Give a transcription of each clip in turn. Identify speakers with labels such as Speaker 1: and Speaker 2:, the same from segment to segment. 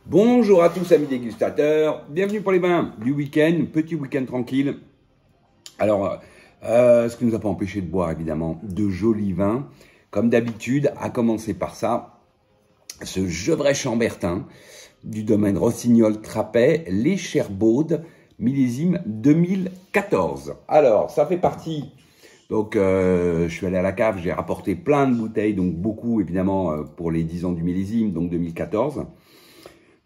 Speaker 1: Bonjour à tous amis dégustateurs, bienvenue pour les vins du week-end, petit week-end tranquille. Alors, ce qui ne nous a pas empêché de boire évidemment de jolis vins, comme d'habitude, à commencer par ça, ce Gevrey Chambertin du domaine Rossignol-Trapet, les Cherbaudes, millésime 2014. Alors, ça fait partie, donc je suis allé à la cave, j'ai rapporté plein de bouteilles, donc beaucoup évidemment pour les 10 ans du millésime, donc 2014.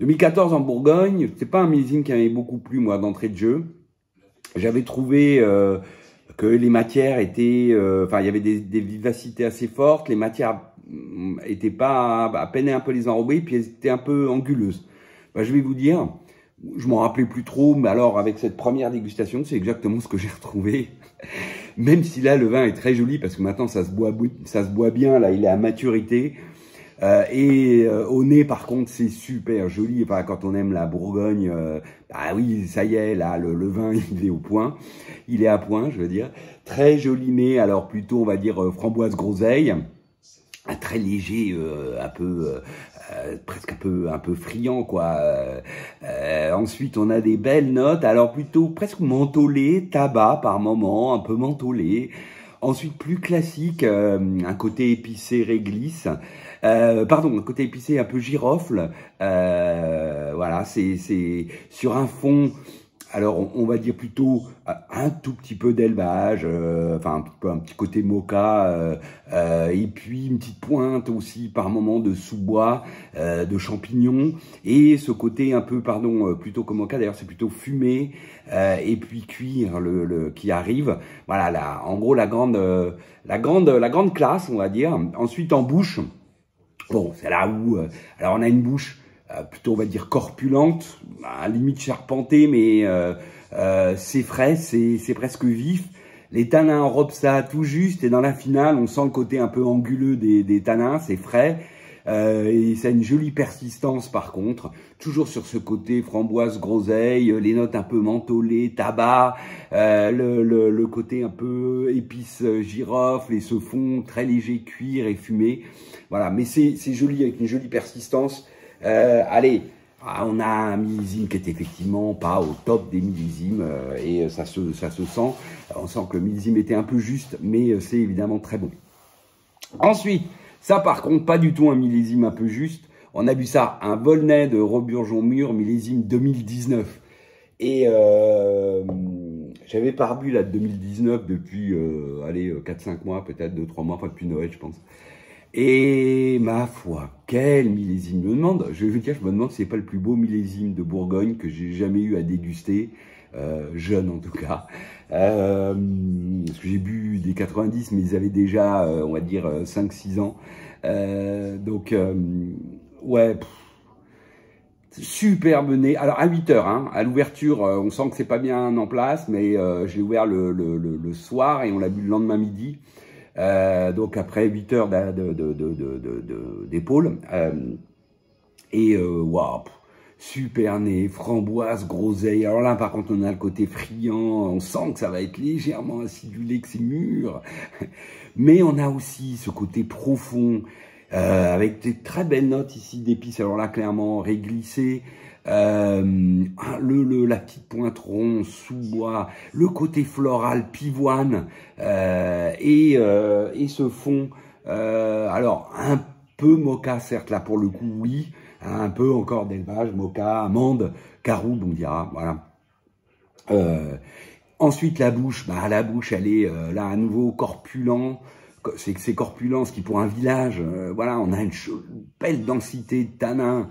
Speaker 1: 2014 en Bourgogne, c'est pas un millésime qui m'avait beaucoup plu moi d'entrée de jeu. J'avais trouvé que les matières étaient, enfin il y avait des vivacités assez fortes, les matières étaient pas, peinaient un peu les enrobés, puis elles étaient un peu anguleuses. Je vais vous dire, je m'en rappelais plus trop, mais alors avec cette première dégustation, c'est exactement ce que j'ai retrouvé. Même si là le vin est très joli parce que maintenant ça se boit bien, là il est à maturité. Au nez, par contre, c'est super joli. Enfin, quand on aime la Bourgogne, bah oui, ça y est, là, le vin, il est au point. Il est à point, je veux dire. Très joli nez, alors plutôt, on va dire, framboise groseille. Très léger, un peu, presque un peu friand, quoi. Ensuite, on a des belles notes, alors plutôt presque mentholé, tabac par moment, un peu mentholé. Ensuite, plus classique, un côté épicé réglisse. Pardon, un côté épicé un peu girofle. Voilà, c'est sur un fond, alors on va dire plutôt un tout petit peu d'élevage, enfin un petit côté moka, et puis une petite pointe aussi par moment de sous-bois, de champignons, et ce côté un peu, pardon, plutôt comme moka, d'ailleurs c'est plutôt fumé, et puis cuir qui arrive. Voilà, là, en gros la grande classe, on va dire. Ensuite en bouche. Bon, c'est là où, alors on a une bouche plutôt, on va dire, corpulente, à limite charpentée, mais c'est frais, c'est presque vif. Les tanins enrobent ça tout juste, et dans la finale, on sent le côté un peu anguleux des tanins, c'est frais. Et ça a une jolie persistance par contre, toujours sur ce côté framboise groseille, les notes un peu mentholées, tabac, le côté un peu épice girofle et ce fond très léger cuir et fumé. Voilà, mais c'est joli avec une jolie persistance. Allez, on a un millésime qui est effectivement pas au top des millésimes et ça se sent. On sent que le millésime était un peu juste, mais c'est évidemment très bon. Ensuite, ça par contre, pas du tout un millésime un peu juste. On a vu ça, un Volnay de Roburgeon-Mur, millésime 2019. Et j'avais pas rebu la 2019 depuis, allez, 4-5 mois, peut-être 2-3 mois, enfin depuis Noël, je pense. Et ma foi, quel millésime! Je vais vous dire, je me demande si c'est pas le plus beau millésime de Bourgogne que j'ai jamais eu à déguster, jeune en tout cas. Parce que j'ai bu des 90, mais ils avaient déjà, on va dire, 5-6 ans. Ouais, superbe nez. Alors à 8 heures, hein, à l'ouverture, on sent que c'est pas bien en place, mais je l'ai ouvert le soir et on l'a bu le lendemain midi. Donc après 8 heures d'épaule. Waouh, super nez, framboise, groseille. Alors là, par contre, on a le côté friand. On sent que ça va être légèrement acidulé, que c'est mûr. Mais on a aussi ce côté profond, avec des très belles notes ici d'épices. Alors là, clairement, réglissé. La petite pointe ronde, sous-bois, le côté floral, pivoine, et ce fond, alors un peu moka, certes, là pour le coup, oui, un peu encore d'élevage, moka, amande, caroube, on dira, voilà. Ensuite, la bouche, la bouche, elle est là à nouveau corpulent. C'est corpulent, ce qui pour un village, voilà, on a une belle densité de tanins,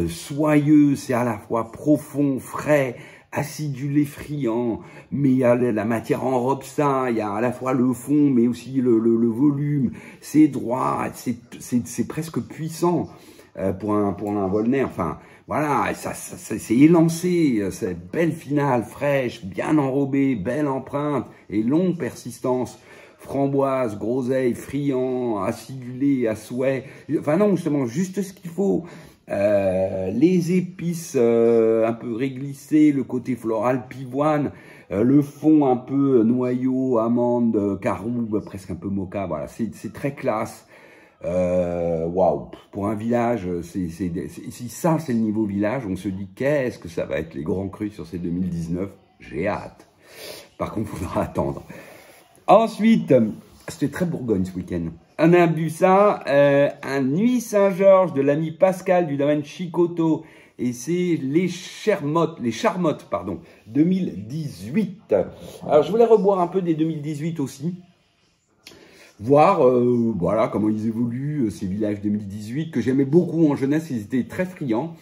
Speaker 1: soyeux, c'est à la fois profond, frais, acidulé, friand, mais il y a la matière enrobe ça, il y a à la fois le fond, mais aussi le volume, c'est droit, c'est presque puissant pour un Volnay, enfin, voilà, c'est élancé, c'est belle finale, fraîche, bien enrobée, belle empreinte et longue persistance. Framboise, groseille, friand, acidulé à souhait. Enfin non, justement, juste ce qu'il faut. Les épices un peu réglissées, le côté floral pivoine, le fond un peu noyau, amande, caroube, presque un peu moka. Voilà, c'est très classe. Waouh, pour un village, si ça c'est le niveau village, on se dit qu'est-ce que ça va être les grands crus sur ces 2019. J'ai hâte. Par contre, il faudra attendre. Ensuite, c'était très Bourgogne ce week-end. On a bu ça, un Nuit Saint-Georges de l'ami Pascal du domaine Chicoto. Et c'est les Charmottes, pardon, 2018. Alors, je voulais reboire un peu des 2018 aussi. Voir, voilà, comment ils évoluent, ces villages 2018, que j'aimais beaucoup en jeunesse, ils étaient très friands.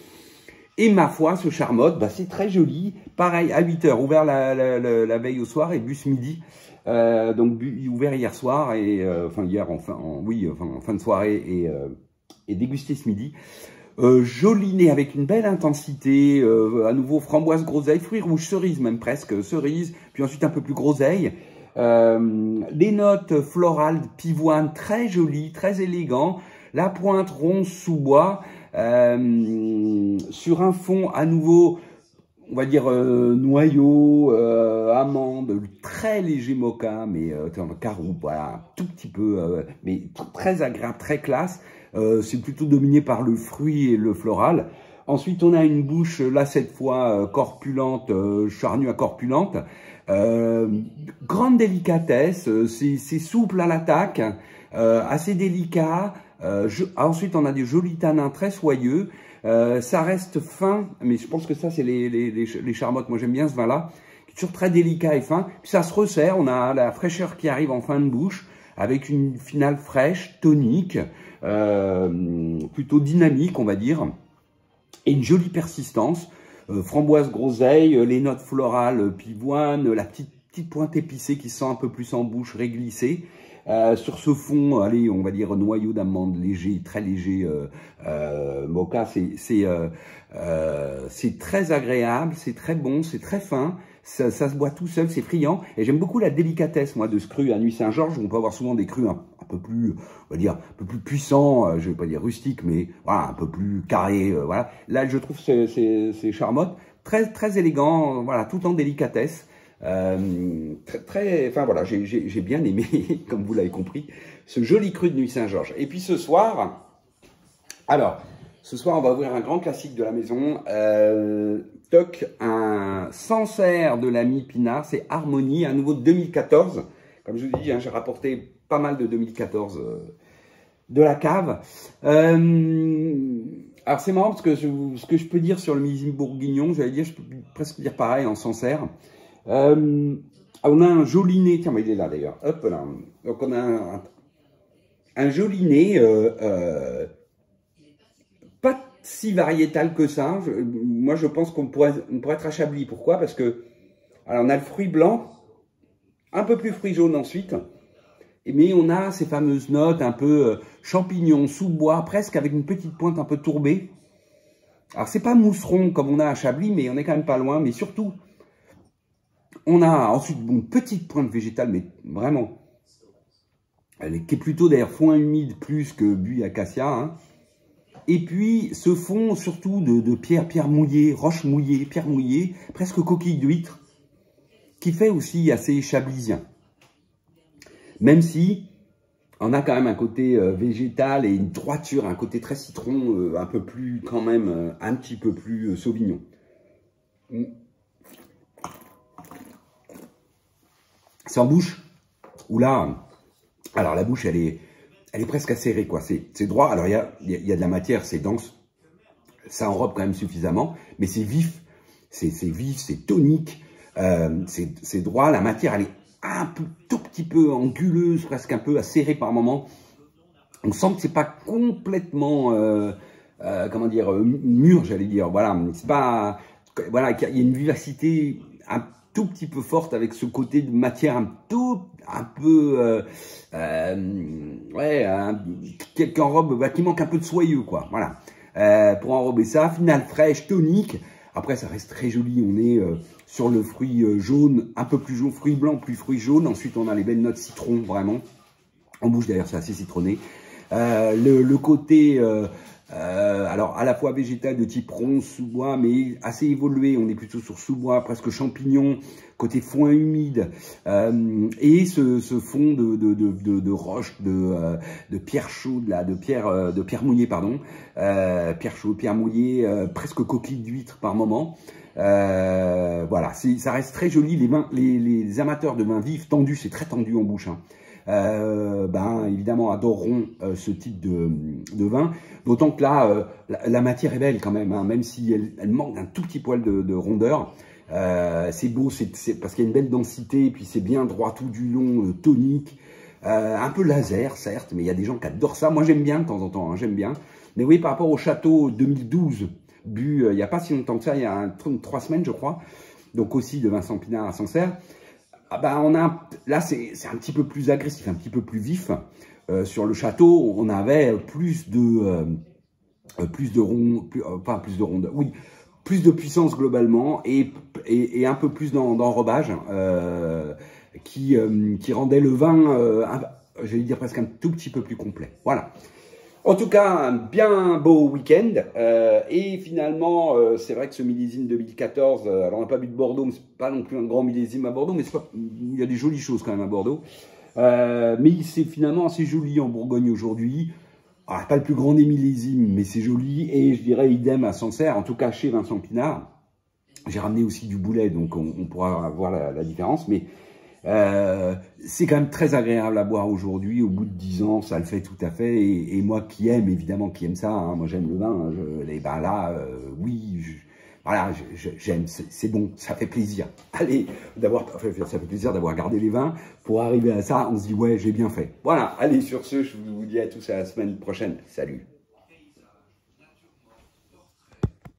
Speaker 1: Et ma foi, ce Charmotte, bah, c'est très joli. Pareil, à 8 h, ouvert la veille au soir et bu ce midi. Donc, ouvert hier soir, et enfin hier, en fin de soirée, et dégusté ce midi. Joli nez avec une belle intensité, à nouveau framboise, groseille, fruits rouges, cerise même presque, cerise, puis ensuite un peu plus groseille. Les notes florales, pivoine, très jolies, très élégant. La pointe ronde sous bois, sur un fond à nouveau, on va dire noyau, amande, très léger mocha, mais carreau, voilà, un tout petit peu, mais très agréable, très classe. C'est plutôt dominé par le fruit et le floral. Ensuite, on a une bouche, là, cette fois, corpulente, charnue à corpulente. Grande délicatesse, c'est souple à l'attaque, assez délicat. Ensuite, on a des jolis tanins très soyeux. Ça reste fin, mais je pense que ça, c'est les Charmottes. Moi, j'aime bien ce vin-là, qui est toujours très délicat et fin. Puis ça se resserre, on a la fraîcheur qui arrive en fin de bouche, avec une finale fraîche, tonique, plutôt dynamique, on va dire, et une jolie persistance. Framboise, groseille, les notes florales, pivoine, la petite pointe épicée qui sent un peu plus en bouche, réglissée. Sur ce fond, allez, on va dire noyau d'amande léger, très léger, mocha, c'est très agréable, c'est très bon, c'est très fin. Ça se boit tout seul, c'est friand. Et j'aime beaucoup la délicatesse, moi, de ce cru à Nuit Saint-Georges. On peut avoir souvent des crus un peu plus, on va dire, un peu plus puissants, je vais pas dire rustiques, mais voilà, un peu plus carrés, voilà. Là, je trouve ces Charmottes très élégants, voilà, tout en délicatesse. Enfin voilà, j'ai bien aimé, comme vous l'avez compris, ce joli cru de Nuit Saint-Georges. Et puis ce soir, on va ouvrir un grand classique de la maison. Toc, un Sancerre de l'ami Pinard, c'est Harmonie, à nouveau de 2014. Comme je vous dis, hein, j'ai rapporté pas mal de 2014 de la cave. Alors c'est marrant parce que ce que je peux dire sur le millésime bourguignon, je peux presque dire pareil en Sancerre. On a un joli nez, tiens, mais il est là d'ailleurs, hop là. Donc on a un joli nez, pas si variétal que ça. Moi je pense qu'on pourrait être à Chablis. Pourquoi? Parce que alors on a le fruit blanc, un peu plus fruit jaune ensuite, mais on a ces fameuses notes un peu champignons, sous-bois, presque avec une petite pointe un peu tourbée. Alors c'est pas mousseron comme on a à Chablis, mais on est quand même pas loin, mais surtout on a ensuite une petite pointe végétale, mais vraiment, qui est plutôt d'ailleurs foin humide plus que buis acacia. Hein. Et puis ce fond surtout de pierre mouillée, roche mouillée, pierre mouillée, presque coquille d'huître, qui fait aussi assez chablisien. Même si on a quand même un côté végétal et une droiture, un côté très citron, un peu plus quand même, un petit peu plus sauvignon. C'est en bouche, où là, alors la bouche, elle est presque acérée, quoi. C'est droit. Alors, il y a de la matière, c'est dense. Ça enrobe quand même suffisamment, mais c'est vif. C'est vif, c'est tonique. C'est droit. La matière, elle est tout petit peu anguleuse, presque un peu acérée par moment. On sent que c'est pas complètement, comment dire, mûr, j'allais dire. Voilà, c'est pas, voilà, il y a une vivacité un tout petit peu forte avec ce côté de matière un peu qui enrobe, qui manque un peu de soyeux, quoi. Voilà, pour enrober ça, finale fraîche, tonique. Après, ça reste très joli. On est sur le fruit jaune, un peu plus jaune, fruit blanc, plus fruit jaune. Ensuite, on a les belles notes citron, vraiment. En bouche, d'ailleurs, c'est assez citronné. Le côté Alors à la fois végétal de type ronce, sous-bois, mais assez évolué. On est plutôt sur sous-bois, presque champignon, côté foin humide, et ce fond de roche, de pierre chaude là, de pierre mouillée pardon, pierre chaude, pierre mouillée, presque coquille d'huître par moment. Voilà, ça reste très joli. Les amateurs de vins vifs tendus, c'est très tendu en bouche, hein. Évidemment adoreront ce type de vin, d'autant que là la matière est belle quand même, hein, même si elle manque d'un tout petit poil de rondeur. C'est beau, c'est parce qu'il y a une belle densité, et puis c'est bien droit tout du long, tonique, un peu laser certes, mais il y a des gens qui adorent ça. Moi j'aime bien de temps en temps, hein, j'aime bien. Mais oui, par rapport au château 2012 bu il n'y a pas si longtemps que ça, il y a 3 semaines je crois, donc aussi de Vincent Pinard à Sancerre. Là c'est un petit peu plus agressif, un petit peu plus vif. Sur le château, on avait plus de puissance globalement et un peu plus d'enrobage qui rendait le vin, j'allais dire presque un tout petit peu plus complet. Voilà. En tout cas, un bien beau week-end. Et finalement, c'est vrai que ce millésime 2014, alors on n'a pas bu de Bordeaux, mais c'est pas non plus un grand millésime à Bordeaux, mais il y a des jolies choses quand même à Bordeaux. Mais c'est finalement assez joli en Bourgogne aujourd'hui. Pas le plus grand des millésimes, mais c'est joli. Et je dirais idem à Sancerre, en tout cas chez Vincent Pinard. J'ai ramené aussi du Boulet, donc on pourra voir la différence. Mais c'est quand même très agréable à boire aujourd'hui. Au bout de 10 ans, ça le fait tout à fait. Et moi qui aime, évidemment, qui aime ça, hein, moi j'aime le vin. Oui, voilà, j'aime, c'est bon, ça fait plaisir. Allez, ça fait plaisir d'avoir gardé les vins. Pour arriver à ça, on se dit, ouais, j'ai bien fait. Voilà, allez, sur ce, je vous dis à tous à la semaine prochaine. Salut.